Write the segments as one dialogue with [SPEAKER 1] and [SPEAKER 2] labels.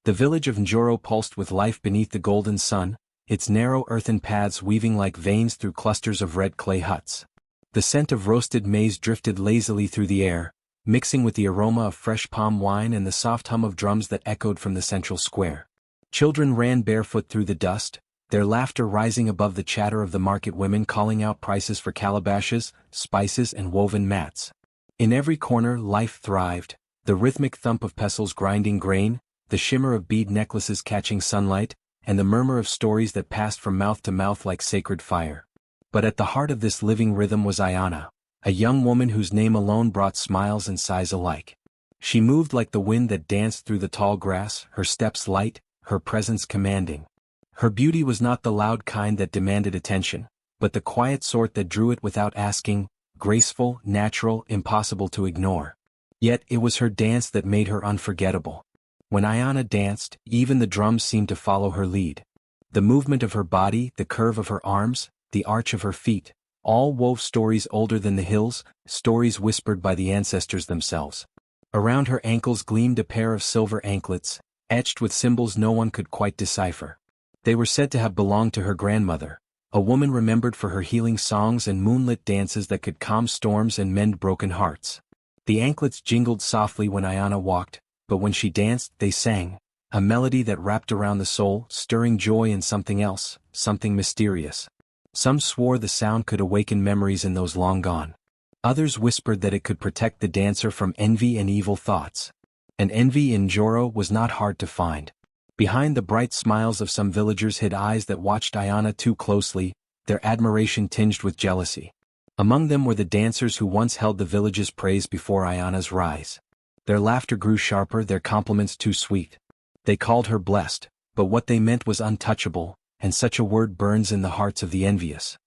[SPEAKER 1] The village of Njoro pulsed with life beneath the golden sun, its narrow earthen paths weaving like veins through clusters of red clay huts. The scent of roasted maize drifted lazily through the air, mixing with the aroma of fresh palm wine and the soft hum of drums that echoed from the central square. Children ran barefoot through the dust, their laughter rising above the chatter of the market women calling out prices for calabashes, spices and woven mats. In every corner life thrived, the rhythmic thump of pestles grinding grain, the shimmer of bead necklaces catching sunlight, and the murmur of stories that passed from mouth to mouth like sacred fire. But at the heart of this living rhythm was Ayana, a young woman whose name alone brought smiles and sighs alike. She moved like the wind that danced through the tall grass, her steps light, her presence commanding. Her beauty was not the loud kind that demanded attention, but the quiet sort that drew it without asking, graceful, natural, impossible to ignore. Yet it was her dance that made her unforgettable. When Ayana danced, even the drums seemed to follow her lead. The movement of her body, the curve of her arms, the arch of her feet, all wove stories older than the hills, stories whispered by the ancestors themselves. Around her ankles gleamed a pair of silver anklets, etched with symbols no one could quite decipher. They were said to have belonged to her grandmother, a woman remembered for her healing songs and moonlit dances that could calm storms and mend broken hearts. The anklets jingled softly when Ayana walked, but when she danced they sang, a melody that wrapped around the soul, stirring joy and something else, something mysterious. Some swore the sound could awaken memories in those long gone. Others whispered that it could protect the dancer from envy and evil thoughts. And envy in Njoro was not hard to find. Behind the bright smiles of some villagers hid eyes that watched Ayana too closely, their admiration tinged with jealousy. Among them were the dancers who once held the village's praise before Ayana's rise. Their laughter grew sharper, their compliments too sweet. They called her blessed, but what they meant was untouchable, and such a word burns in the hearts of the envious.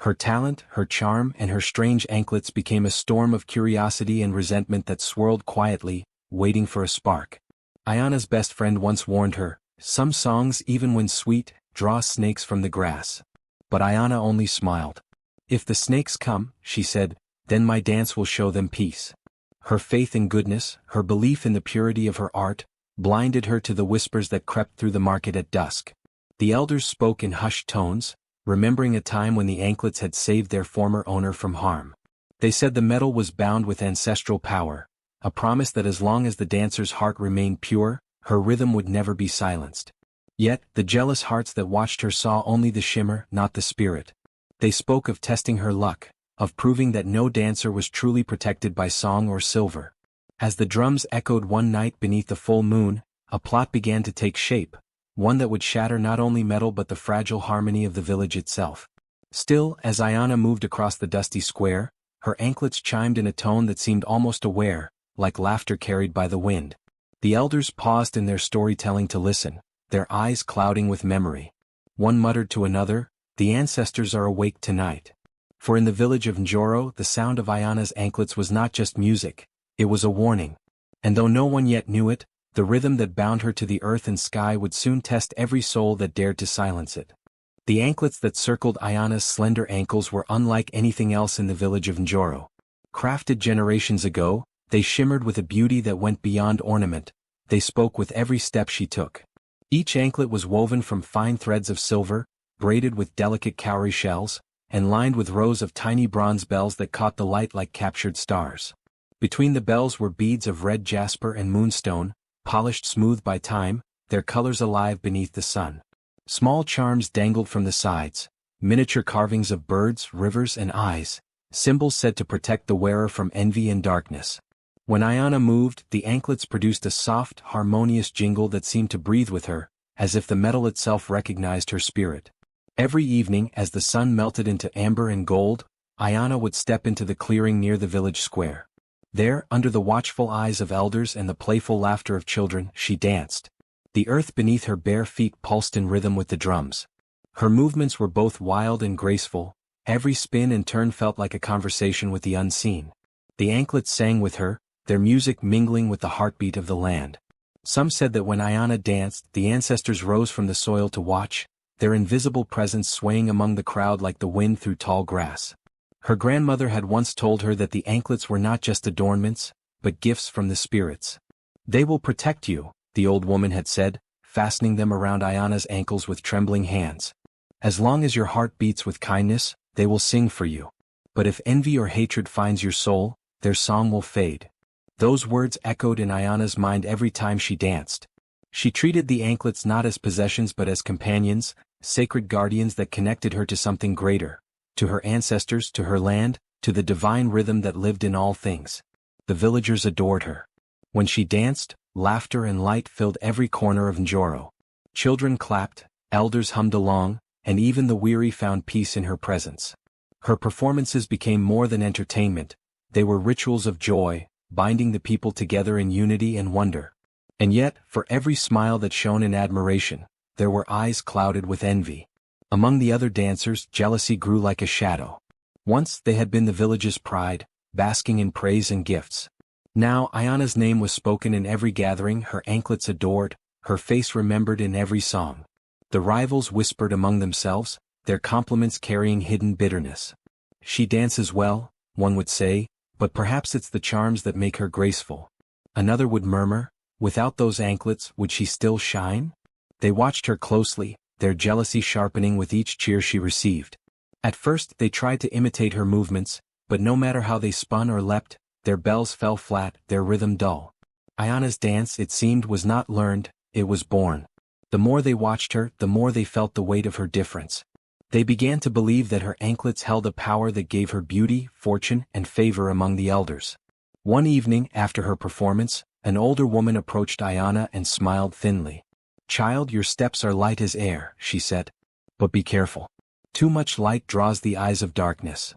[SPEAKER 1] Her talent, her charm, and her strange anklets became a storm of curiosity and resentment that swirled quietly, waiting for a spark. Ayana's best friend once warned her, "Some songs, even when sweet, draw snakes from the grass." But Ayana only smiled. "If the snakes come," she said, "then my dance will show them peace." Her faith in goodness, her belief in the purity of her art, blinded her to the whispers that crept through the market at dusk. The elders spoke in hushed tones, remembering a time when the anklets had saved their former owner from harm. They said the metal was bound with ancestral power, a promise that as long as the dancer's heart remained pure, her rhythm would never be silenced. Yet, the jealous hearts that watched her saw only the shimmer, not the spirit. They spoke of testing her luck, of proving that no dancer was truly protected by song or silver. As the drums echoed one night beneath the full moon, a plot began to take shape, one that would shatter not only metal but the fragile harmony of the village itself. Still, as Ayana moved across the dusty square, her anklets chimed in a tone that seemed almost aware, like laughter carried by the wind. The elders paused in their storytelling to listen, their eyes clouding with memory. One muttered to another, "The ancestors are awake tonight." For in the village of Njoro the sound of Ayana's anklets was not just music, it was a warning. And though no one yet knew it, the rhythm that bound her to the earth and sky would soon test every soul that dared to silence it. The anklets that circled Ayana's slender ankles were unlike anything else in the village of Njoro. Crafted generations ago, they shimmered with a beauty that went beyond ornament, they spoke with every step she took. Each anklet was woven from fine threads of silver, braided with delicate cowrie shells, and lined with rows of tiny bronze bells that caught the light like captured stars. Between the bells were beads of red jasper and moonstone, polished smooth by time, their colors alive beneath the sun. Small charms dangled from the sides, miniature carvings of birds, rivers, and eyes, symbols said to protect the wearer from envy and darkness. When Ayana moved, the anklets produced a soft, harmonious jingle that seemed to breathe with her, as if the metal itself recognized her spirit. Every evening, as the sun melted into amber and gold, Ayana would step into the clearing near the village square. There, under the watchful eyes of elders and the playful laughter of children, she danced. The earth beneath her bare feet pulsed in rhythm with the drums. Her movements were both wild and graceful, every spin and turn felt like a conversation with the unseen. The anklets sang with her, their music mingling with the heartbeat of the land. Some said that when Ayana danced, the ancestors rose from the soil to watch, their invisible presence swaying among the crowd like the wind through tall grass. Her grandmother had once told her that the anklets were not just adornments, but gifts from the spirits. "They will protect you," the old woman had said, fastening them around Ayana's ankles with trembling hands. As long as your heart beats with kindness, they will sing for you. But if envy or hatred finds your soul, their song will fade. Those words echoed in Ayana's mind every time she danced. She treated the anklets not as possessions but as companions, sacred guardians that connected her to something greater, to her ancestors, to her land, to the divine rhythm that lived in all things. The villagers adored her. When she danced, laughter and light filled every corner of Njoro. Children clapped, elders hummed along, and even the weary found peace in her presence. Her performances became more than entertainment, they were rituals of joy, binding the people together in unity and wonder. And yet, for every smile that shone in admiration, there were eyes clouded with envy. Among the other dancers, jealousy grew like a shadow. Once they had been the village's pride, basking in praise and gifts. Now Ayana's name was spoken in every gathering, her anklets adored, her face remembered in every song. The rivals whispered among themselves, their compliments carrying hidden bitterness. She dances well, one would say, but perhaps it's the charms that make her graceful. Another would murmur, without those anklets, would she still shine? They watched her closely, their jealousy sharpening with each cheer she received. At first they tried to imitate her movements, but no matter how they spun or leapt, their bells fell flat, their rhythm dull. Ayana's dance, it seemed, was not learned, it was born. The more they watched her, the more they felt the weight of her difference. They began to believe that her anklets held a power that gave her beauty, fortune, and favor among the elders. One evening, after her performance, an older woman approached Ayana and smiled thinly. "Child, your steps are light as air," she said. "But be careful. Too much light draws the eyes of darkness."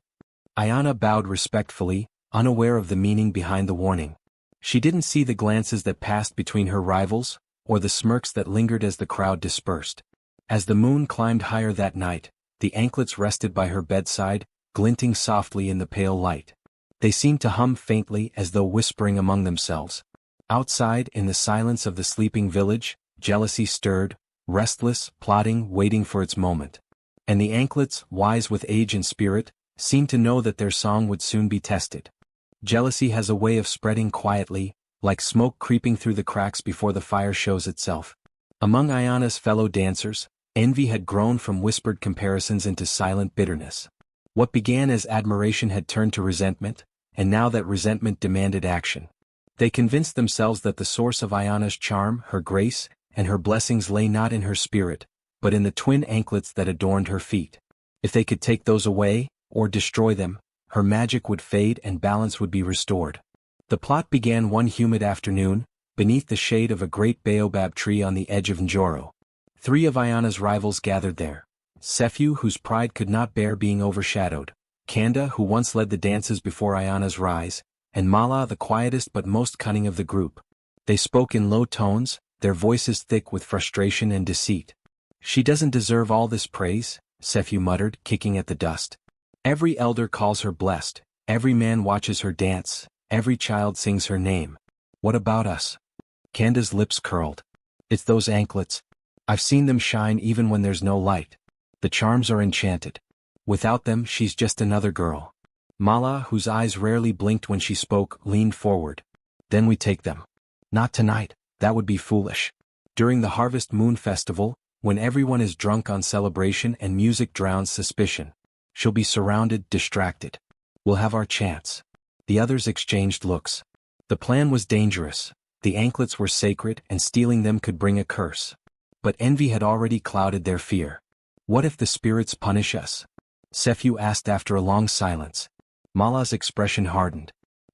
[SPEAKER 1] Ayana bowed respectfully, unaware of the meaning behind the warning. She didn't see the glances that passed between her rivals, or the smirks that lingered as the crowd dispersed. As the moon climbed higher that night, the anklets rested by her bedside, glinting softly in the pale light. They seemed to hum faintly as though whispering among themselves. Outside, in the silence of the sleeping village, jealousy stirred, restless, plotting, waiting for its moment. And the anklets, wise with age and spirit, seemed to know that their song would soon be tested. Jealousy has a way of spreading quietly, like smoke creeping through the cracks before the fire shows itself. Among Ayana's fellow dancers, envy had grown from whispered comparisons into silent bitterness. What began as admiration had turned to resentment, and now that resentment demanded action. They convinced themselves that the source of Ayana's charm, her grace, and her blessings lay not in her spirit, but in the twin anklets that adorned her feet. If they could take those away, or destroy them, her magic would fade and balance would be restored. The plot began one humid afternoon, beneath the shade of a great baobab tree on the edge of Njoro. 3 of Ayana's rivals gathered there. Sephu, whose pride could not bear being overshadowed, Kanda, who once led the dances before Ayana's rise, and Mala, the quietest but most cunning of the group. They spoke in low tones, their voices thick with frustration and deceit. "She doesn't deserve all this praise," Sephu muttered, kicking at the dust. "Every elder calls her blessed, every man watches her dance, every child sings her name. What about us?" Kanda's lips curled. "It's those anklets. I've seen them shine even when there's no light. The charms are enchanted. Without them, she's just another girl." Mala, whose eyes rarely blinked when she spoke, leaned forward. "Then we take them." "Not tonight, that would be foolish. During the Harvest Moon Festival, when everyone is drunk on celebration and music drowns suspicion. She'll be surrounded, distracted. We'll have our chance." The others exchanged looks. The plan was dangerous. The anklets were sacred and stealing them could bring a curse. But envy had already clouded their fear. "What if the spirits punish us?" Sephu asked after a long silence. Mala's expression hardened.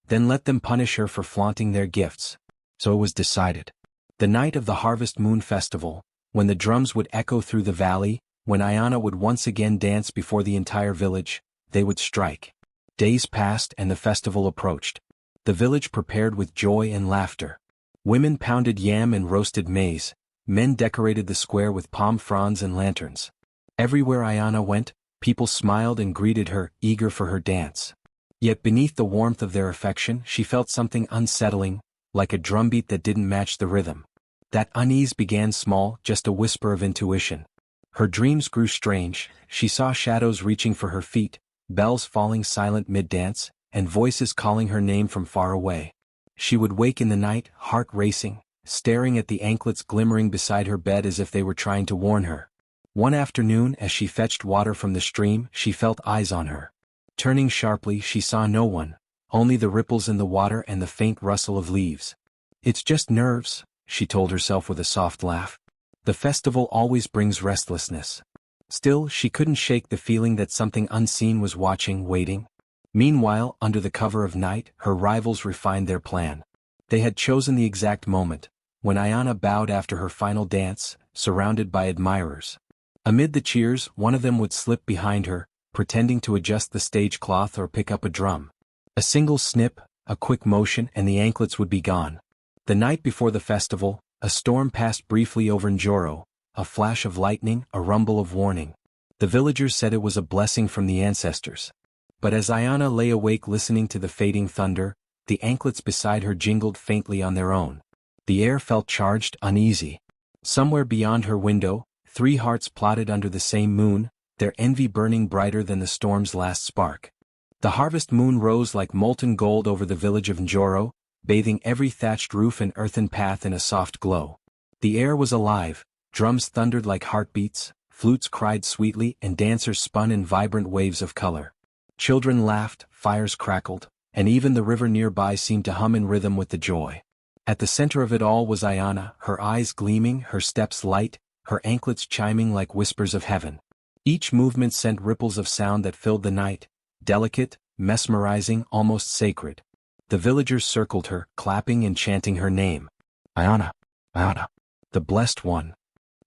[SPEAKER 1] "Then let them punish her for flaunting their gifts." So it was decided. The night of the Harvest Moon Festival, when the drums would echo through the valley, when Ayana would once again dance before the entire village, they would strike. Days passed and the festival approached. The village prepared with joy and laughter. Women pounded yam and roasted maize, men decorated the square with palm fronds and lanterns. Everywhere Ayana went, people smiled and greeted her, eager for her dance. Yet beneath the warmth of their affection she felt something unsettling, like a drumbeat that didn't match the rhythm. That unease began small, just a whisper of intuition. Her dreams grew strange, she saw shadows reaching for her feet, bells falling silent mid-dance, and voices calling her name from far away. She would wake in the night, heart racing, staring at the anklets glimmering beside her bed as if they were trying to warn her. One afternoon, as she fetched water from the stream, she felt eyes on her. Turning sharply, she saw no one, only the ripples in the water and the faint rustle of leaves. "It's just nerves," she told herself with a soft laugh. "The festival always brings restlessness." Still, she couldn't shake the feeling that something unseen was watching, waiting. Meanwhile, under the cover of night, her rivals refined their plan. They had chosen the exact moment, when Ayana bowed after her final dance, surrounded by admirers. Amid the cheers, one of them would slip behind her, pretending to adjust the stage cloth or pick up a drum. A single snip, a quick motion, and the anklets would be gone. The night before the festival, a storm passed briefly over Njoro, a flash of lightning, a rumble of warning. The villagers said it was a blessing from the ancestors. But as Ayana lay awake listening to the fading thunder, the anklets beside her jingled faintly on their own. The air felt charged, uneasy. Somewhere beyond her window, 3 hearts plotted under the same moon, their envy burning brighter than the storm's last spark. The harvest moon rose like molten gold over the village of Njoro, bathing every thatched roof and earthen path in a soft glow. The air was alive, drums thundered like heartbeats, flutes cried sweetly, and dancers spun in vibrant waves of color. Children laughed, fires crackled, and even the river nearby seemed to hum in rhythm with the joy. At the center of it all was Ayana, her eyes gleaming, her steps light, her anklets chiming like whispers of heaven. Each movement sent ripples of sound that filled the night, delicate, mesmerizing, almost sacred. The villagers circled her, clapping and chanting her name. "Ayana, Ayana, the blessed one."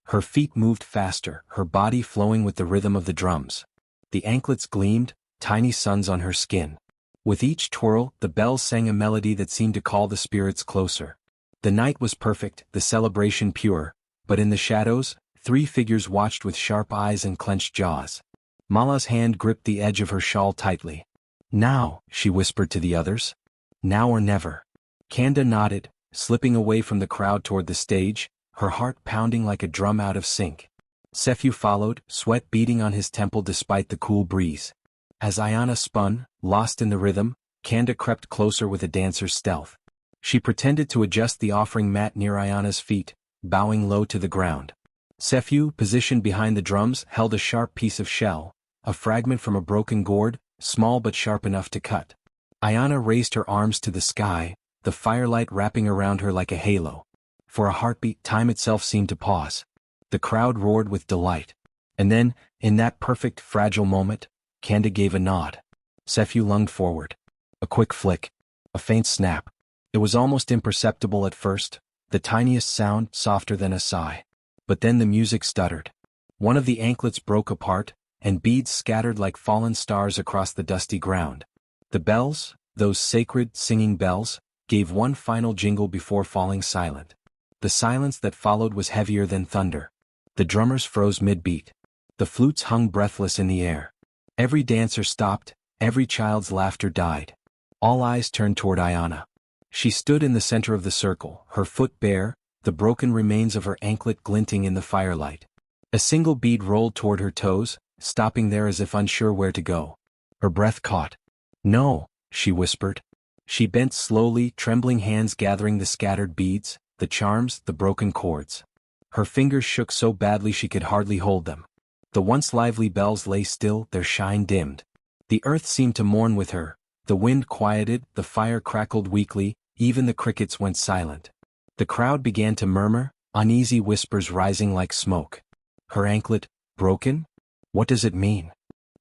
[SPEAKER 1] Her feet moved faster, her body flowing with the rhythm of the drums. The anklets gleamed, tiny suns on her skin. With each twirl, the bells sang a melody that seemed to call the spirits closer. The night was perfect, the celebration pure, but in the shadows, 3 figures watched with sharp eyes and clenched jaws. Mala's hand gripped the edge of her shawl tightly. "Now," she whispered to the others. "Now or never." Kanda nodded, slipping away from the crowd toward the stage, her heart pounding like a drum out of sync. Sephu followed, sweat beading on his temple despite the cool breeze. As Ayana spun, lost in the rhythm, Kanda crept closer with a dancer's stealth. She pretended to adjust the offering mat near Ayana's feet, bowing low to the ground. Sephu, positioned behind the drums, held a sharp piece of shell, a fragment from a broken gourd, small but sharp enough to cut. Ayana raised her arms to the sky, the firelight wrapping around her like a halo. For a heartbeat, time itself seemed to pause. The crowd roared with delight. And then, in that perfect, fragile moment, Kanda gave a nod. Sephu lunged forward. A quick flick. A faint snap. It was almost imperceptible at first, the tiniest sound, softer than a sigh. But then the music stuttered. One of the anklets broke apart, and beads scattered like fallen stars across the dusty ground. The bells, those sacred, singing bells, gave one final jingle before falling silent. The silence that followed was heavier than thunder. The drummers froze mid-beat. The flutes hung breathless in the air. Every dancer stopped, every child's laughter died. All eyes turned toward Ayana. She stood in the center of the circle, her foot bare, the broken remains of her anklet glinting in the firelight. A single bead rolled toward her toes, stopping there as if unsure where to go. Her breath caught. "No," she whispered. She bent slowly, trembling hands gathering the scattered beads, the charms, the broken cords. Her fingers shook so badly she could hardly hold them. The once lively bells lay still, their shine dimmed. The earth seemed to mourn with her, the wind quieted, the fire crackled weakly, even the crickets went silent. The crowd began to murmur, uneasy whispers rising like smoke. Her anklet, broken? What does it mean?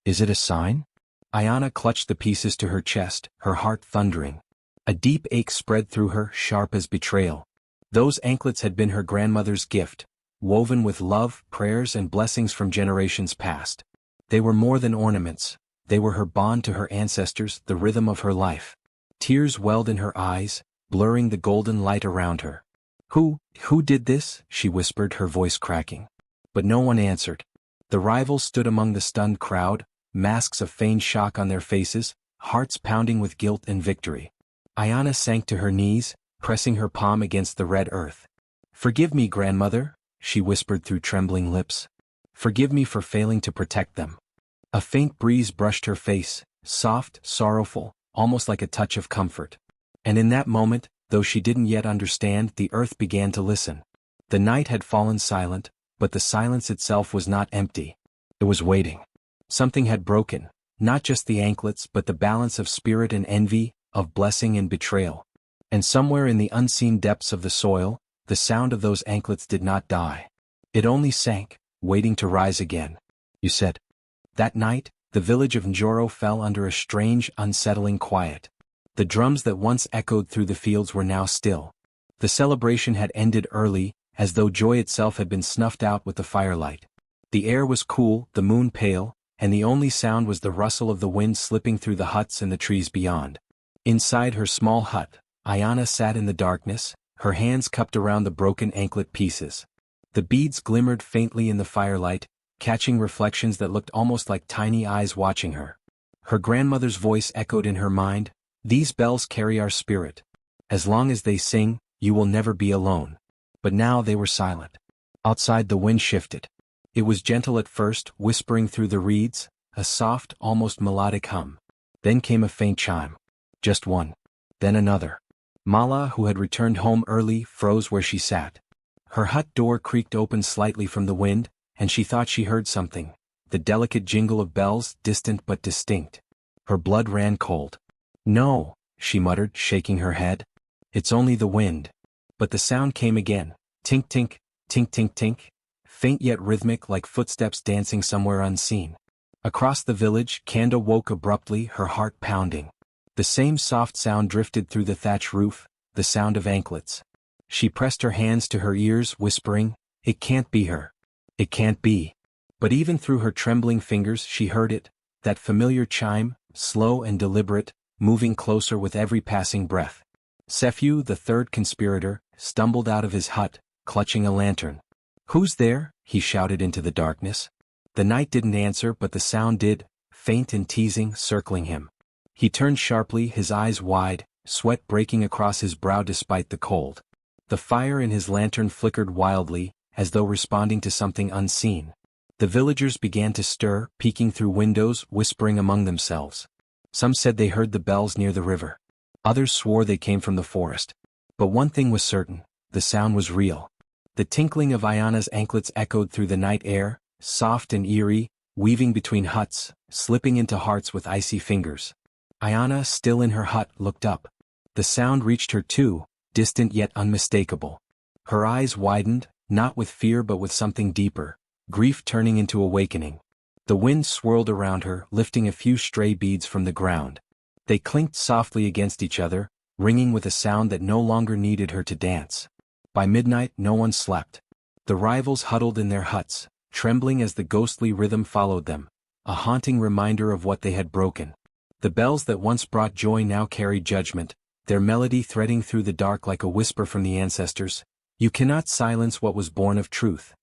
[SPEAKER 1] Is it a sign? Ayana clutched the pieces to her chest, her heart thundering. A deep ache spread through her, sharp as betrayal. Those anklets had been her grandmother's gift, woven with love, prayers, and blessings from generations past. They were more than ornaments. They were her bond to her ancestors, the rhythm of her life. Tears welled in her eyes, blurring the golden light around her. Who did this?" she whispered, her voice cracking. But no one answered. The rivals stood among the stunned crowd, masks of feigned shock on their faces, hearts pounding with guilt and victory. Ayana sank to her knees, pressing her palm against the red earth. "Forgive me, grandmother," she whispered through trembling lips. "Forgive me for failing to protect them." A faint breeze brushed her face, soft, sorrowful, almost like a touch of comfort. And in that moment, though she didn't yet understand, the earth began to listen. The night had fallen silent, but the silence itself was not empty. It was waiting. Something had broken, not just the anklets but the balance of spirit and envy, of blessing and betrayal. And somewhere in the unseen depths of the soil, the sound of those anklets did not die. It only sank, waiting to rise again. You said. That night, the village of Njoro fell under a strange, unsettling quiet. The drums that once echoed through the fields were now still. The celebration had ended early, as though joy itself had been snuffed out with the firelight. The air was cool, the moon pale, and the only sound was the rustle of the wind slipping through the huts and the trees beyond. Inside her small hut, Ayana sat in the darkness, her hands cupped around the broken anklet pieces. The beads glimmered faintly in the firelight, catching reflections that looked almost like tiny eyes watching her. Her grandmother's voice echoed in her mind, "These bells carry our spirit. As long as they sing, you will never be alone." But now they were silent. Outside the wind shifted. It was gentle at first, whispering through the reeds, a soft, almost melodic hum. Then came a faint chime. Just one. Then another. Mala, who had returned home early, froze where she sat. Her hut door creaked open slightly from the wind, and she thought she heard something, the delicate jingle of bells, distant but distinct. Her blood ran cold. "No," she muttered, shaking her head. "It's only the wind." But the sound came again, tink tink, tink tink tink, faint yet rhythmic like footsteps dancing somewhere unseen. Across the village, Kanda woke abruptly, her heart pounding. The same soft sound drifted through the thatch roof, the sound of anklets. She pressed her hands to her ears, whispering, "It can't be her. It can't be." But even through her trembling fingers she heard it, that familiar chime, slow and deliberate, moving closer with every passing breath. Sephew, the third conspirator, stumbled out of his hut, clutching a lantern. "Who's there?" he shouted into the darkness. The night didn't answer, but the sound did, faint and teasing, circling him. He turned sharply, his eyes wide, sweat breaking across his brow despite the cold. The fire in his lantern flickered wildly, as though responding to something unseen. The villagers began to stir, peeking through windows, whispering among themselves. Some said they heard the bells near the river. Others swore they came from the forest. But one thing was certain, the sound was real. The tinkling of Ayana's anklets echoed through the night air, soft and eerie, weaving between huts, slipping into hearts with icy fingers. Ayana, still in her hut, looked up. The sound reached her too, distant yet unmistakable. Her eyes widened, not with fear but with something deeper, grief turning into awakening. The wind swirled around her, lifting a few stray beads from the ground. They clinked softly against each other, ringing with a sound that no longer needed her to dance. By midnight no one slept. The rivals huddled in their huts, trembling as the ghostly rhythm followed them, a haunting reminder of what they had broken. The bells that once brought joy now carried judgment, their melody threading through the dark like a whisper from the ancestors. You cannot silence what was born of truth.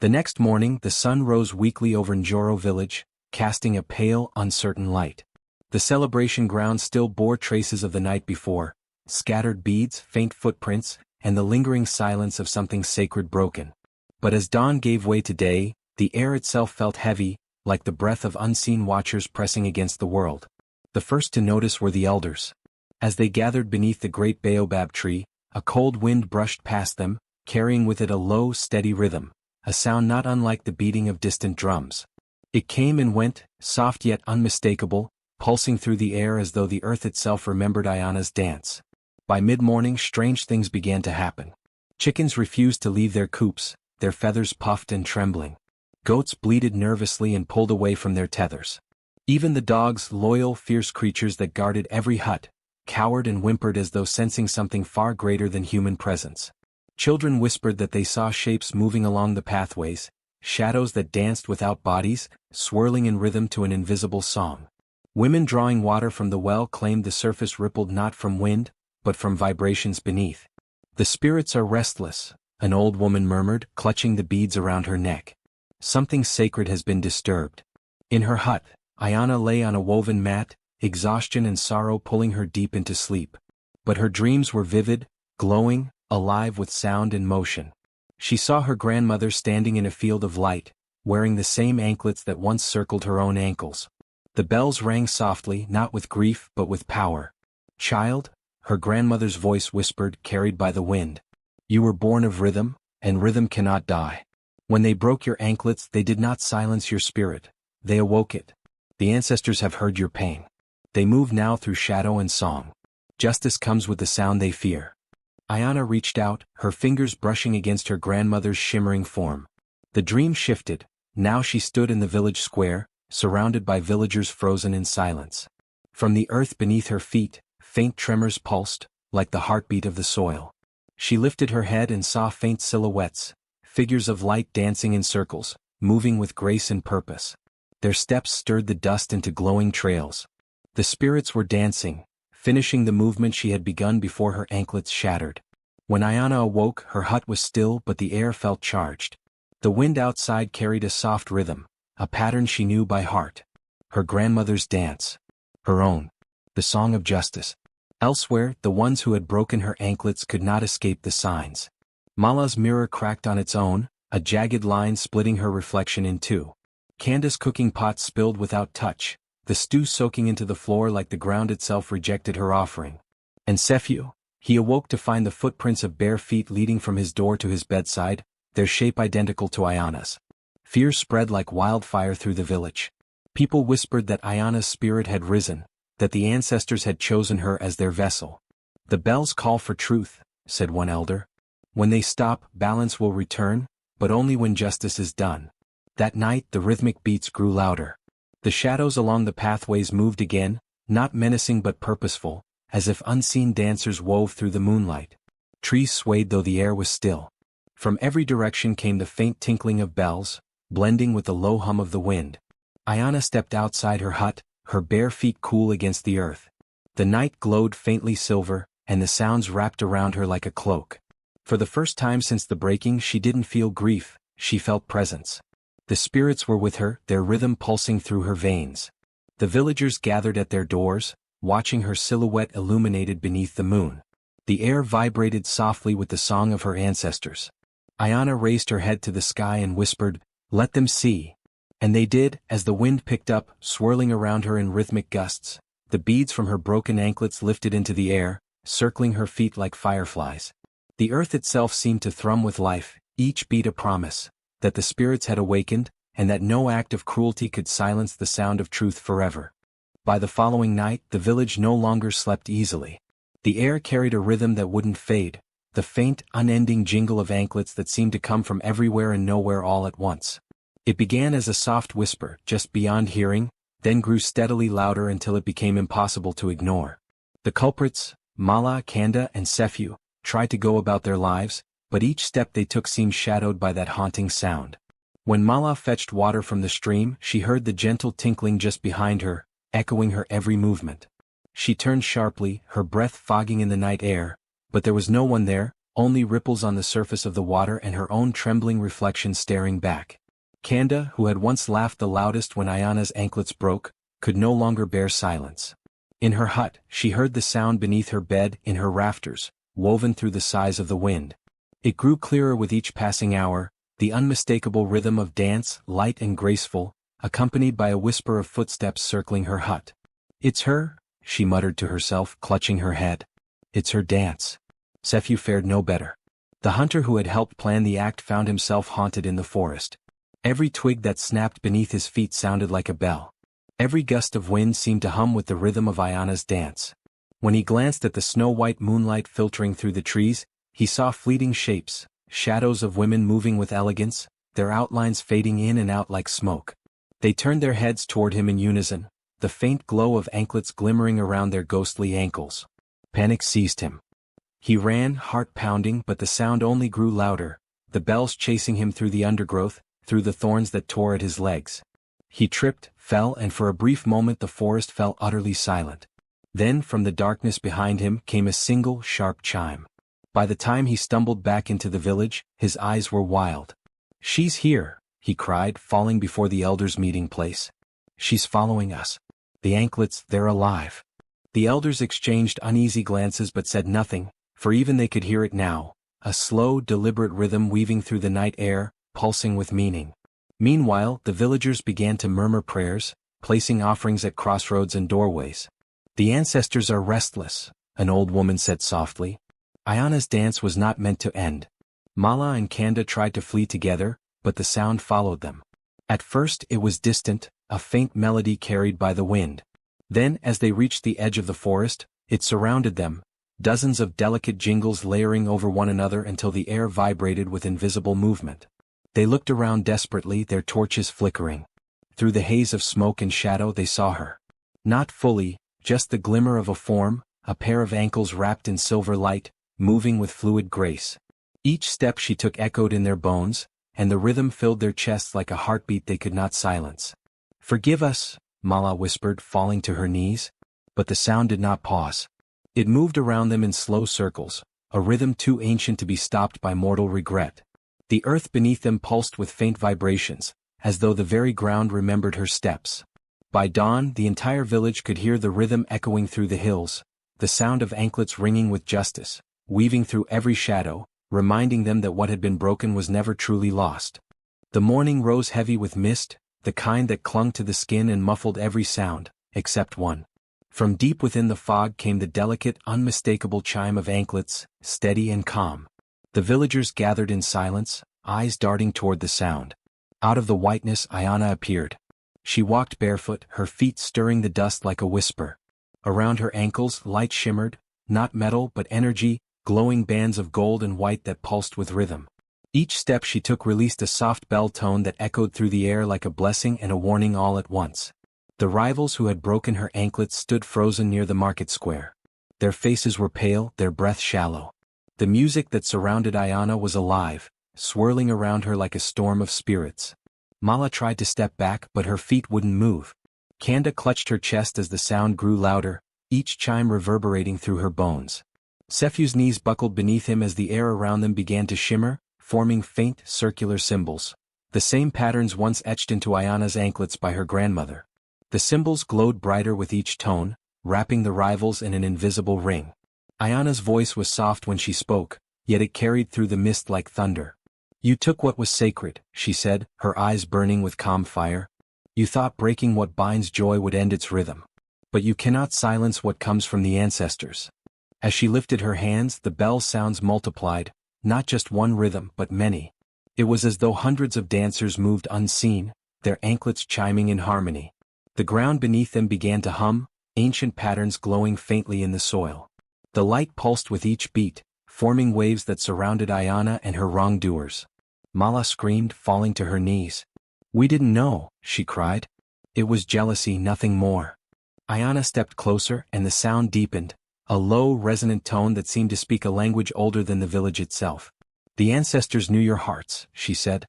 [SPEAKER 1] The next morning the sun rose weakly over Njoro village, casting a pale, uncertain light. The celebration ground still bore traces of the night before, scattered beads, faint footprints, and the lingering silence of something sacred broken. But as dawn gave way to day, the air itself felt heavy, like the breath of unseen watchers pressing against the world. The first to notice were the elders. As they gathered beneath the great baobab tree, a cold wind brushed past them, carrying with it a low, steady rhythm, a sound not unlike the beating of distant drums. It came and went, soft yet unmistakable, pulsing through the air as though the earth itself remembered Ayana's dance. By mid-morning strange things began to happen. Chickens refused to leave their coops, their feathers puffed and trembling. Goats bleated nervously and pulled away from their tethers. Even the dogs, loyal, fierce creatures that guarded every hut, cowered and whimpered as though sensing something far greater than human presence. Children whispered that they saw shapes moving along the pathways, shadows that danced without bodies, swirling in rhythm to an invisible song. Women drawing water from the well claimed the surface rippled not from wind, but from vibrations beneath. "The spirits are restless," an old woman murmured, clutching the beads around her neck. "Something sacred has been disturbed." In her hut, Ayana lay on a woven mat, exhaustion and sorrow pulling her deep into sleep. But her dreams were vivid, glowing, alive with sound and motion. She saw her grandmother standing in a field of light, wearing the same anklets that once circled her own ankles. The bells rang softly, not with grief but with power. "Child, her grandmother's voice whispered, carried by the wind. You were born of rhythm, and rhythm cannot die. When they broke your anklets, they did not silence your spirit, they awoke it. The ancestors have heard your pain. They move now through shadow and song. Justice comes with the sound they fear. Ayana reached out, her fingers brushing against her grandmother's shimmering form. The dream shifted. Now she stood in the village square, surrounded by villagers frozen in silence. From the earth beneath her feet, faint tremors pulsed, like the heartbeat of the soil. She lifted her head and saw faint silhouettes, figures of light dancing in circles, moving with grace and purpose. Their steps stirred the dust into glowing trails. The spirits were dancing, finishing the movement she had begun before her anklets shattered. When Ayana awoke, her hut was still, but the air felt charged. The wind outside carried a soft rhythm, a pattern she knew by heart. Her grandmother's dance. Her own. The song of justice. Elsewhere, the ones who had broken her anklets could not escape the signs. Mala's mirror cracked on its own, a jagged line splitting her reflection in two. Canda's cooking pot spilled without touch, the stew soaking into the floor like the ground itself rejected her offering. And Sephiu, he awoke to find the footprints of bare feet leading from his door to his bedside, their shape identical to Ayana's. Fear spread like wildfire through the village. People whispered that Ayana's spirit had risen, that the ancestors had chosen her as their vessel. The bells call for truth, said one elder. When they stop, balance will return, but only when justice is done. That night the rhythmic beats grew louder. The shadows along the pathways moved again, not menacing but purposeful, as if unseen dancers wove through the moonlight. Trees swayed though the air was still. From every direction came the faint tinkling of bells, blending with the low hum of the wind. Ayana stepped outside her hut, her bare feet cool against the earth. The night glowed faintly silver, and the sounds wrapped around her like a cloak. For the first time since the breaking, she didn't feel grief, she felt presence. The spirits were with her, their rhythm pulsing through her veins. The villagers gathered at their doors, watching her silhouette illuminated beneath the moon. The air vibrated softly with the song of her ancestors. Ayana raised her head to the sky and whispered, "Let them see." And they did, as the wind picked up, swirling around her in rhythmic gusts. The beads from her broken anklets lifted into the air, circling her feet like fireflies. The earth itself seemed to thrum with life, each beat a promise, that the spirits had awakened, and that no act of cruelty could silence the sound of truth forever. By the following night, the village no longer slept easily. The air carried a rhythm that wouldn't fade, the faint, unending jingle of anklets that seemed to come from everywhere and nowhere all at once. It began as a soft whisper, just beyond hearing, then grew steadily louder until it became impossible to ignore. The culprits, Mala, Kanda, and Sephiu, tried to go about their lives, but each step they took seemed shadowed by that haunting sound. When Mala fetched water from the stream, she heard the gentle tinkling just behind her, echoing her every movement. She turned sharply, her breath fogging in the night air, but there was no one there, only ripples on the surface of the water and her own trembling reflection staring back. Kanda, who had once laughed the loudest when Ayana's anklets broke, could no longer bear silence. In her hut, she heard the sound beneath her bed, in her rafters, woven through the sighs of the wind. It grew clearer with each passing hour, the unmistakable rhythm of dance, light and graceful, accompanied by a whisper of footsteps circling her hut. "It's her," she muttered to herself, clutching her head. "It's her dance." Sephiu fared no better. The hunter who had helped plan the act found himself haunted in the forest. Every twig that snapped beneath his feet sounded like a bell. Every gust of wind seemed to hum with the rhythm of Ayana's dance. When he glanced at the snow-white moonlight filtering through the trees, he saw fleeting shapes, shadows of women moving with elegance, their outlines fading in and out like smoke. They turned their heads toward him in unison, the faint glow of anklets glimmering around their ghostly ankles. Panic seized him. He ran, heart pounding, but the sound only grew louder, the bells chasing him through the undergrowth, through the thorns that tore at his legs. He tripped, fell, and for a brief moment the forest fell utterly silent. Then from the darkness behind him came a single, sharp chime. By the time he stumbled back into the village, his eyes were wild. "She's here," he cried, falling before the elders' meeting place. "She's following us. The anklets, they're alive." The elders exchanged uneasy glances but said nothing, for even they could hear it now, a slow, deliberate rhythm weaving through the night air, pulsing with meaning. Meanwhile, the villagers began to murmur prayers, placing offerings at crossroads and doorways. "The ancestors are restless," an old woman said softly. Ayana's dance was not meant to end. Mala and Kanda tried to flee together, but the sound followed them. At first it was distant, a faint melody carried by the wind. Then, as they reached the edge of the forest, it surrounded them, dozens of delicate jingles layering over one another until the air vibrated with invisible movement. They looked around desperately, their torches flickering. Through the haze of smoke and shadow they saw her. Not fully, just the glimmer of a form, a pair of ankles wrapped in silver light, moving with fluid grace. Each step she took echoed in their bones, and the rhythm filled their chests like a heartbeat they could not silence. "Forgive us," Mala whispered, falling to her knees. But the sound did not pause. It moved around them in slow circles, a rhythm too ancient to be stopped by mortal regret. The earth beneath them pulsed with faint vibrations, as though the very ground remembered her steps. By dawn, the entire village could hear the rhythm echoing through the hills, the sound of anklets ringing with justice, weaving through every shadow, reminding them that what had been broken was never truly lost. The morning rose heavy with mist, the kind that clung to the skin and muffled every sound, except one. From deep within the fog came the delicate, unmistakable chime of anklets, steady and calm. The villagers gathered in silence, eyes darting toward the sound. Out of the whiteness Ayana appeared. She walked barefoot, her feet stirring the dust like a whisper. Around her ankles light shimmered, not metal but energy, glowing bands of gold and white that pulsed with rhythm. Each step she took released a soft bell tone that echoed through the air like a blessing and a warning all at once. The rivals who had broken her anklets stood frozen near the market square. Their faces were pale, their breath shallow. The music that surrounded Ayana was alive, swirling around her like a storm of spirits. Mala tried to step back but her feet wouldn't move. Kanda clutched her chest as the sound grew louder, each chime reverberating through her bones. Sefu's knees buckled beneath him as the air around them began to shimmer, forming faint, circular symbols. The same patterns once etched into Ayana's anklets by her grandmother. The symbols glowed brighter with each tone, wrapping the rivals in an invisible ring. Ayana's voice was soft when she spoke, yet it carried through the mist like thunder. "You took what was sacred," she said, her eyes burning with calm fire. "You thought breaking what binds joy would end its rhythm. But you cannot silence what comes from the ancestors." As she lifted her hands, the bell sounds multiplied, not just one rhythm but many. It was as though hundreds of dancers moved unseen, their anklets chiming in harmony. The ground beneath them began to hum, ancient patterns glowing faintly in the soil. The light pulsed with each beat, forming waves that surrounded Ayana and her wrongdoers. Mala screamed, falling to her knees. "We didn't know," she cried. "It was jealousy, nothing more." Ayana stepped closer and the sound deepened, a low, resonant tone that seemed to speak a language older than the village itself. "The ancestors knew your hearts," she said.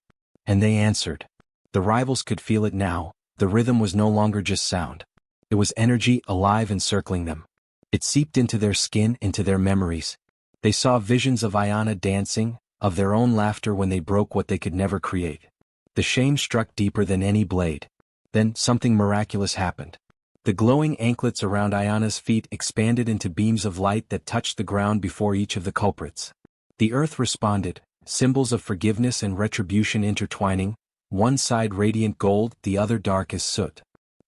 [SPEAKER 1] "And they answered." The rivals could feel it now. The rhythm was no longer just sound. It was energy alive and circling them. It seeped into their skin, into their memories. They saw visions of Ayana dancing, of their own laughter when they broke what they could never create. The shame struck deeper than any blade. Then something miraculous happened. The glowing anklets around Ayana's feet expanded into beams of light that touched the ground before each of the culprits. The earth responded, symbols of forgiveness and retribution intertwining, one side radiant gold, the other dark as soot.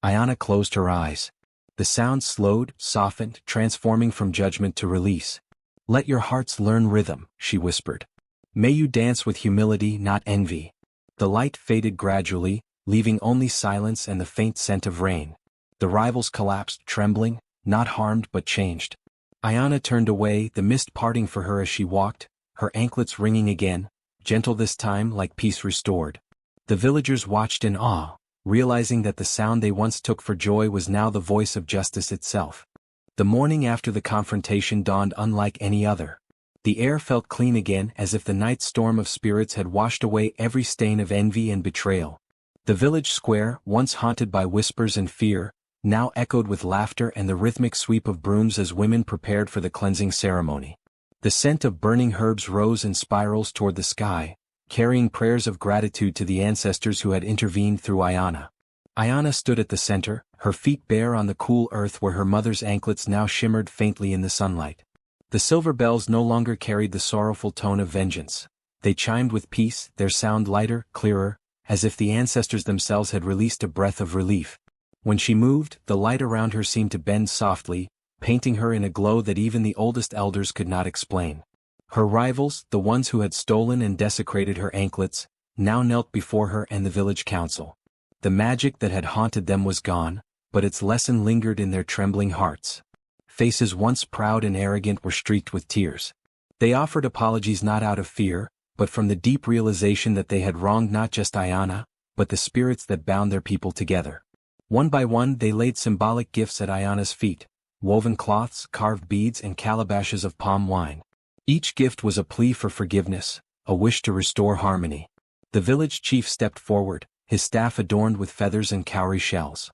[SPEAKER 1] Ayana closed her eyes. The sound slowed, softened, transforming from judgment to release. "Let your hearts learn rhythm," she whispered. "May you dance with humility, not envy." The light faded gradually, leaving only silence and the faint scent of rain. The rivals collapsed, trembling, not harmed but changed. Ayana turned away, the mist parting for her as she walked, her anklets ringing again, gentle this time like peace restored. The villagers watched in awe, realizing that the sound they once took for joy was now the voice of justice itself. The morning after the confrontation dawned unlike any other. The air felt clean again, as if the night storm of spirits had washed away every stain of envy and betrayal. The village square, once haunted by whispers and fear, now echoed with laughter and the rhythmic sweep of brooms as women prepared for the cleansing ceremony. The scent of burning herbs rose in spirals toward the sky, carrying prayers of gratitude to the ancestors who had intervened through Ayana. Ayana stood at the center, her feet bare on the cool earth where her mother's anklets now shimmered faintly in the sunlight. The silver bells no longer carried the sorrowful tone of vengeance. They chimed with peace, their sound lighter, clearer, as if the ancestors themselves had released a breath of relief. When she moved, the light around her seemed to bend softly, painting her in a glow that even the oldest elders could not explain. Her rivals, the ones who had stolen and desecrated her anklets, now knelt before her and the village council. The magic that had haunted them was gone, but its lesson lingered in their trembling hearts. Faces once proud and arrogant were streaked with tears. They offered apologies not out of fear, but from the deep realization that they had wronged not just Ayana, but the spirits that bound their people together. One by one they laid symbolic gifts at Ayana's feet, woven cloths, carved beads and calabashes of palm wine. Each gift was a plea for forgiveness, a wish to restore harmony. The village chief stepped forward, his staff adorned with feathers and cowrie shells.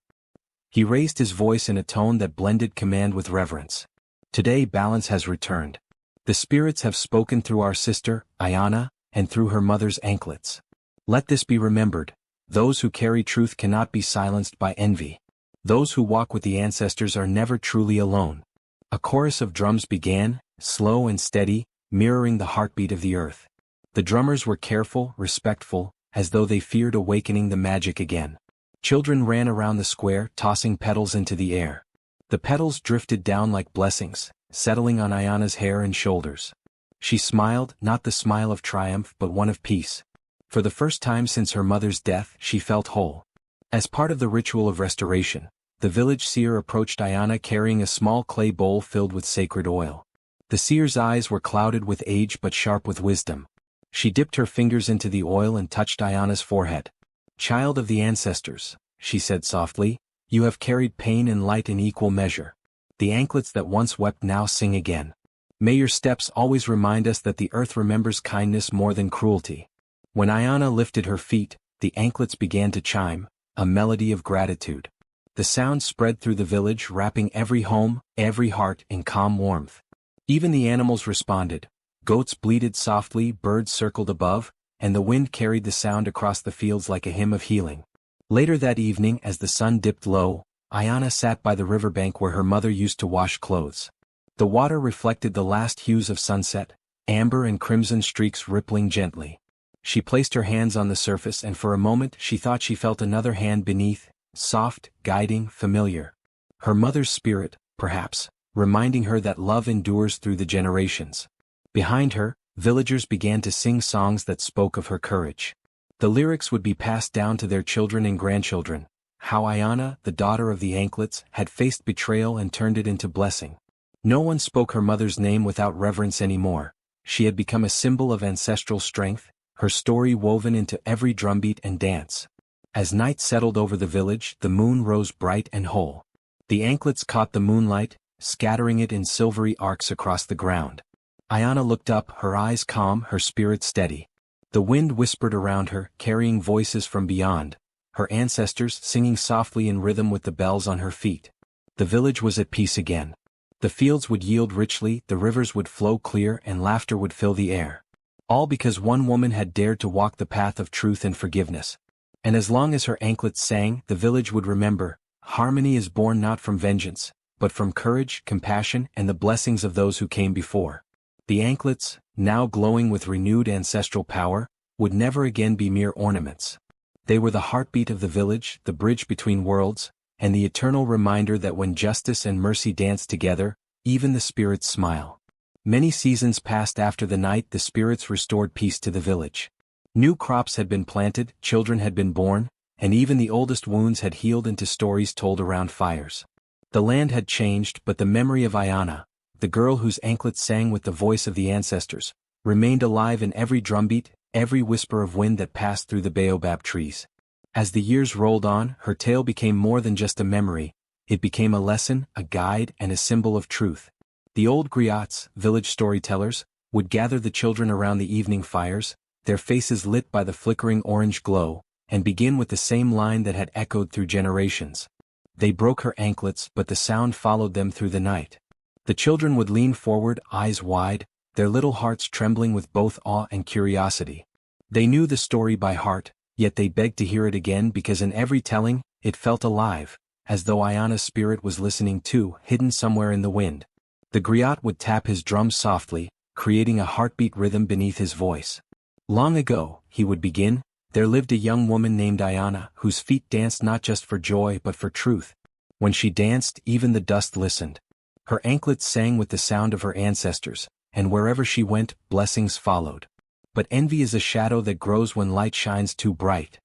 [SPEAKER 1] He raised his voice in a tone that blended command with reverence. Today balance has returned. The spirits have spoken through our sister, Ayana, and through her mother's anklets. Let this be remembered. Those who carry truth cannot be silenced by envy. Those who walk with the ancestors are never truly alone. A chorus of drums began, slow and steady, mirroring the heartbeat of the earth. The drummers were careful, respectful, as though they feared awakening the magic again. Children ran around the square, tossing petals into the air. The petals drifted down like blessings, settling on Ayana's hair and shoulders. She smiled, not the smile of triumph but one of peace. For the first time since her mother's death, she felt whole. As part of the ritual of restoration, the village seer approached Ayana carrying a small clay bowl filled with sacred oil. The seer's eyes were clouded with age but sharp with wisdom. She dipped her fingers into the oil and touched Ayana's forehead. "Child of the ancestors," she said softly, "you have carried pain and light in equal measure. The anklets that once wept now sing again. May your steps always remind us that the earth remembers kindness more than cruelty." When Ayana lifted her feet, the anklets began to chime, a melody of gratitude. The sound spread through the village, wrapping every home, every heart in calm warmth. Even the animals responded. Goats bleated softly, birds circled above, and the wind carried the sound across the fields like a hymn of healing. Later that evening, as the sun dipped low, Ayana sat by the riverbank where her mother used to wash clothes. The water reflected the last hues of sunset, amber and crimson streaks rippling gently. She placed her hands on the surface and for a moment she thought she felt another hand beneath, soft, guiding, familiar. Her mother's spirit, perhaps, reminding her that love endures through the generations. Behind her, villagers began to sing songs that spoke of her courage. The lyrics would be passed down to their children and grandchildren. How Ayana, the daughter of the anklets, had faced betrayal and turned it into blessing. No one spoke her mother's name without reverence anymore. She had become a symbol of ancestral strength, her story woven into every drumbeat and dance. As night settled over the village, the moon rose bright and whole. The anklets caught the moonlight, scattering it in silvery arcs across the ground. Ayana looked up, her eyes calm, her spirit steady. The wind whispered around her, carrying voices from beyond, her ancestors singing softly in rhythm with the bells on her feet. The village was at peace again. The fields would yield richly, the rivers would flow clear, and laughter would fill the air. All because one woman had dared to walk the path of truth and forgiveness. And as long as her anklets sang, the village would remember, harmony is born not from vengeance, but from courage, compassion, and the blessings of those who came before. The anklets, now glowing with renewed ancestral power, would never again be mere ornaments. They were the heartbeat of the village, the bridge between worlds, and the eternal reminder that when justice and mercy dance together, even the spirits smile. Many seasons passed after the night the spirits restored peace to the village. New crops had been planted, children had been born, and even the oldest wounds had healed into stories told around fires. The land had changed, but the memory of Ayana, the girl whose anklets sang with the voice of the ancestors, remained alive in every drumbeat, every whisper of wind that passed through the baobab trees. As the years rolled on, her tale became more than just a memory. It became a lesson, a guide, and a symbol of truth. The old griots, village storytellers, would gather the children around the evening fires, their faces lit by the flickering orange glow, and begin with the same line that had echoed through generations. They broke her anklets, but the sound followed them through the night. The children would lean forward, eyes wide, their little hearts trembling with both awe and curiosity. They knew the story by heart, yet they begged to hear it again because in every telling, it felt alive, as though Ayana's spirit was listening too, hidden somewhere in the wind. The griot would tap his drums softly, creating a heartbeat rhythm beneath his voice. Long ago, he would begin, there lived a young woman named Ayana, whose feet danced not just for joy but for truth. When she danced, even the dust listened. Her anklets sang with the sound of her ancestors, and wherever she went, blessings followed. But envy is a shadow that grows when light shines too bright.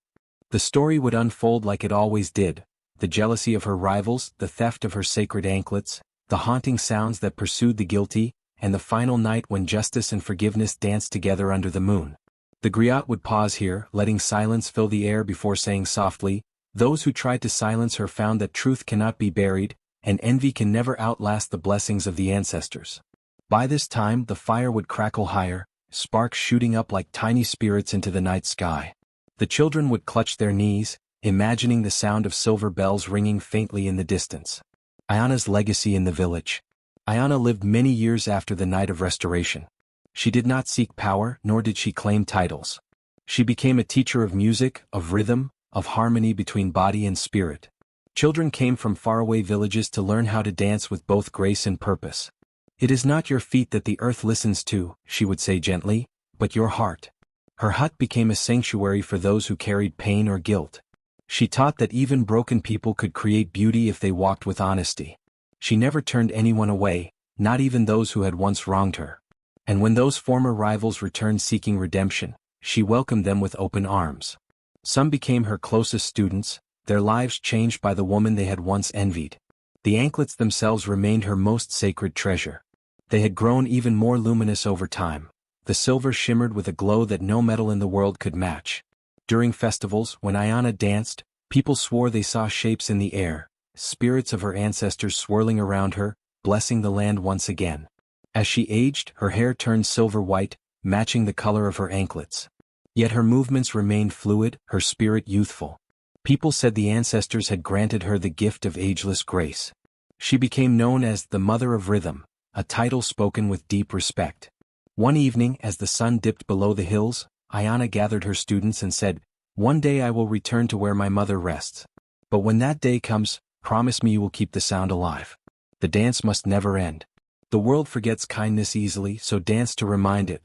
[SPEAKER 1] The story would unfold like it always did: the jealousy of her rivals, the theft of her sacred anklets, the haunting sounds that pursued the guilty, and the final night when justice and forgiveness danced together under the moon. The griot would pause here, letting silence fill the air before saying softly, "Those who tried to silence her found that truth cannot be buried, and envy can never outlast the blessings of the ancestors." By this time the fire would crackle higher, sparks shooting up like tiny spirits into the night sky. The children would clutch their knees, imagining the sound of silver bells ringing faintly in the distance. Ayana's legacy in the village. Ayana lived many years after the night of restoration. She did not seek power, nor did she claim titles. She became a teacher of music, of rhythm, of harmony between body and spirit. Children came from faraway villages to learn how to dance with both grace and purpose. "It is not your feet that the earth listens to," she would say gently, "but your heart." Her hut became a sanctuary for those who carried pain or guilt. She taught that even broken people could create beauty if they walked with honesty. She never turned anyone away, not even those who had once wronged her. And when those former rivals returned seeking redemption, she welcomed them with open arms. Some became her closest students, their lives changed by the woman they had once envied. The anklets themselves remained her most sacred treasure. They had grown even more luminous over time. The silver shimmered with a glow that no metal in the world could match. During festivals, when Ayana danced, people swore they saw shapes in the air, spirits of her ancestors swirling around her, blessing the land once again. As she aged, her hair turned silver white, matching the color of her anklets. Yet her movements remained fluid, her spirit youthful. People said the ancestors had granted her the gift of ageless grace. She became known as the Mother of Rhythm, a title spoken with deep respect. One evening, as the sun dipped below the hills, Ayana gathered her students and said, "One day I will return to where my mother rests. But when that day comes, promise me you will keep the sound alive. The dance must never end. The world forgets kindness easily, so dance to remind it."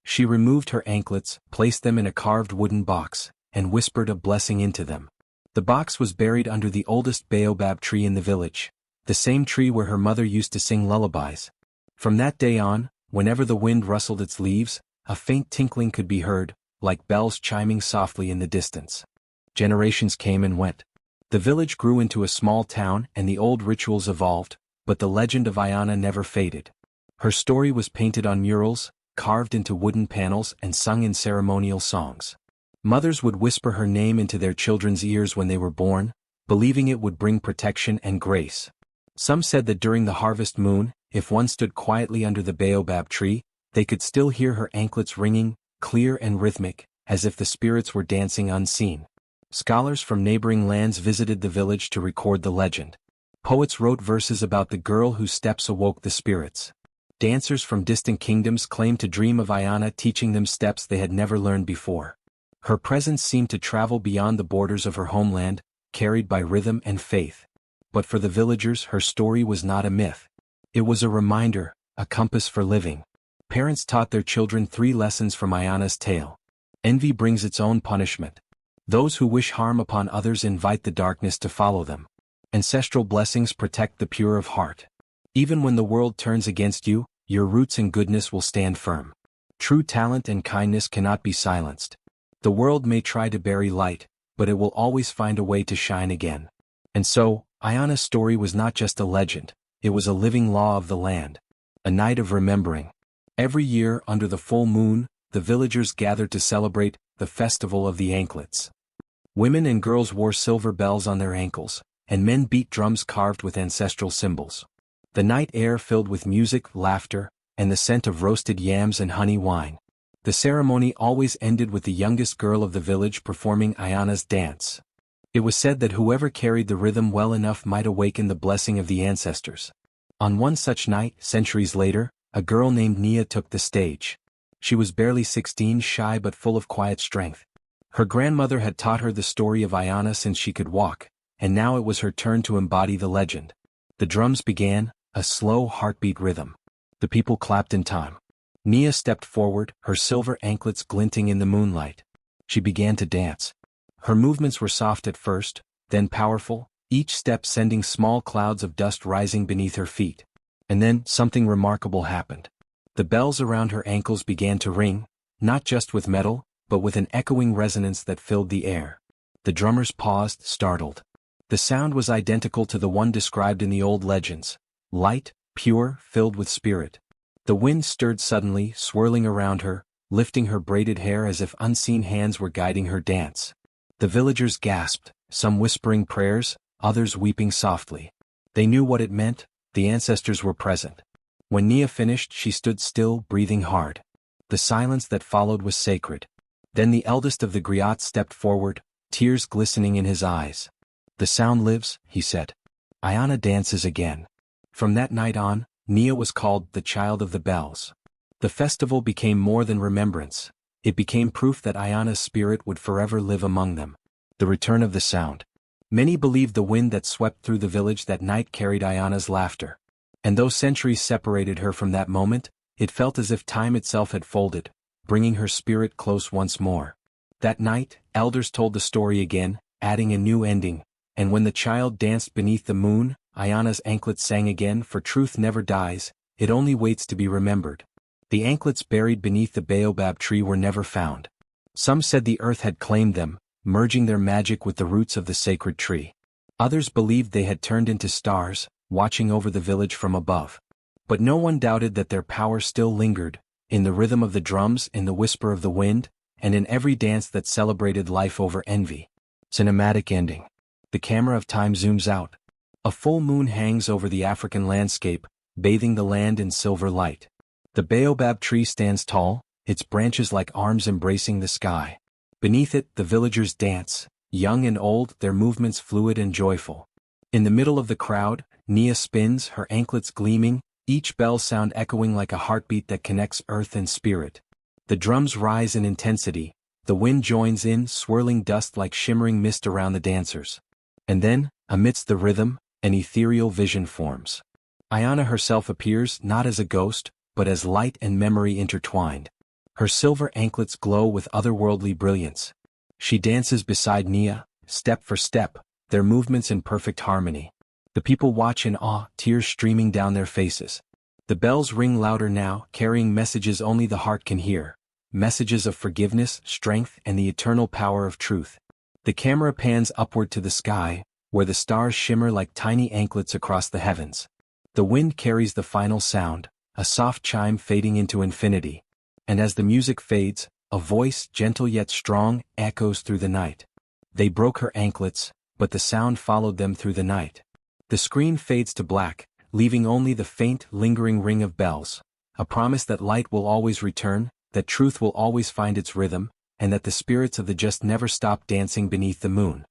[SPEAKER 1] She removed her anklets, placed them in a carved wooden box, and whispered a blessing into them. The box was buried under the oldest baobab tree in the village, the same tree where her mother used to sing lullabies. From that day on, whenever the wind rustled its leaves, a faint tinkling could be heard, like bells chiming softly in the distance. Generations came and went. The village grew into a small town and the old rituals evolved, but the legend of Ayana never faded. Her story was painted on murals, carved into wooden panels and sung in ceremonial songs. Mothers would whisper her name into their children's ears when they were born, believing it would bring protection and grace. Some said that during the harvest moon, if one stood quietly under the baobab tree, they could still hear her anklets ringing, clear and rhythmic, as if the spirits were dancing unseen. Scholars from neighboring lands visited the village to record the legend. Poets wrote verses about the girl whose steps awoke the spirits. Dancers from distant kingdoms claimed to dream of Ayana teaching them steps they had never learned before. Her presence seemed to travel beyond the borders of her homeland, carried by rhythm and faith. But for the villagers, her story was not a myth. It was a reminder, a compass for living. Parents taught their children 3 lessons from Ayana's tale. Envy brings its own punishment. Those who wish harm upon others invite the darkness to follow them. Ancestral blessings protect the pure of heart. Even when the world turns against you, your roots and goodness will stand firm. True talent and kindness cannot be silenced. The world may try to bury light, but it will always find a way to shine again. And so, Ayana's story was not just a legend, it was a living law of the land. A night of remembering. Every year, under the full moon, the villagers gathered to celebrate the Festival of the Anklets. Women and girls wore silver bells on their ankles, and men beat drums carved with ancestral symbols. The night air filled with music, laughter, and the scent of roasted yams and honey wine. The ceremony always ended with the youngest girl of the village performing Ayana's dance. It was said that whoever carried the rhythm well enough might awaken the blessing of the ancestors. On one such night, centuries later, a girl named Nia took the stage. She was barely 16, shy but full of quiet strength. Her grandmother had taught her the story of Ayana since she could walk, and now it was her turn to embody the legend. The drums began, a slow heartbeat rhythm. The people clapped in time. Nia stepped forward, her silver anklets glinting in the moonlight. She began to dance. Her movements were soft at first, then powerful, each step sending small clouds of dust rising beneath her feet. And then, something remarkable happened. The bells around her ankles began to ring, not just with metal, but with an echoing resonance that filled the air. The drummers paused, startled. The sound was identical to the one described in the old legends. Light, pure, filled with spirit. The wind stirred suddenly, swirling around her, lifting her braided hair as if unseen hands were guiding her dance. The villagers gasped, some whispering prayers, others weeping softly. They knew what it meant, the ancestors were present. When Nia finished, she stood still, breathing hard. The silence that followed was sacred. Then the eldest of the griots stepped forward, tears glistening in his eyes. "The sound lives," he said. "Ayana dances again." From that night on, Nia was called the Child of the Bells. The festival became more than remembrance. It became proof that Ayana's spirit would forever live among them. The return of the sound. Many believed the wind that swept through the village that night carried Ayana's laughter. And though centuries separated her from that moment, it felt as if time itself had folded, bringing her spirit close once more. That night, elders told the story again, adding a new ending, and when the child danced beneath the moon, Ayana's anklets sang again, for truth never dies, it only waits to be remembered. The anklets buried beneath the baobab tree were never found. Some said the earth had claimed them, merging their magic with the roots of the sacred tree. Others believed they had turned into stars, watching over the village from above. But no one doubted that their power still lingered, in the rhythm of the drums, in the whisper of the wind, and in every dance that celebrated life over envy. Cinematic ending. The camera of time zooms out. A full moon hangs over the African landscape, bathing the land in silver light. The baobab tree stands tall, its branches like arms embracing the sky. Beneath it, the villagers dance, young and old, their movements fluid and joyful. In the middle of the crowd, Nia spins, her anklets gleaming, each bell sound echoing like a heartbeat that connects earth and spirit. The drums rise in intensity, the wind joins in, swirling dust like shimmering mist around the dancers. And then, amidst the rhythm, an ethereal vision forms. Ayana herself appears, not as a ghost, but as light and memory intertwined. Her silver anklets glow with otherworldly brilliance. She dances beside Nia, step for step, their movements in perfect harmony. The people watch in awe, tears streaming down their faces. The bells ring louder now, carrying messages only the heart can hear. Messages of forgiveness, strength, and the eternal power of truth. The camera pans upward to the sky, where the stars shimmer like tiny anklets across the heavens. The wind carries the final sound, a soft chime fading into infinity. And as the music fades, a voice, gentle yet strong, echoes through the night. They broke her anklets, but the sound followed them through the night. The screen fades to black, leaving only the faint, lingering ring of bells, a promise that light will always return, that truth will always find its rhythm, and that the spirits of the just never stop dancing beneath the moon.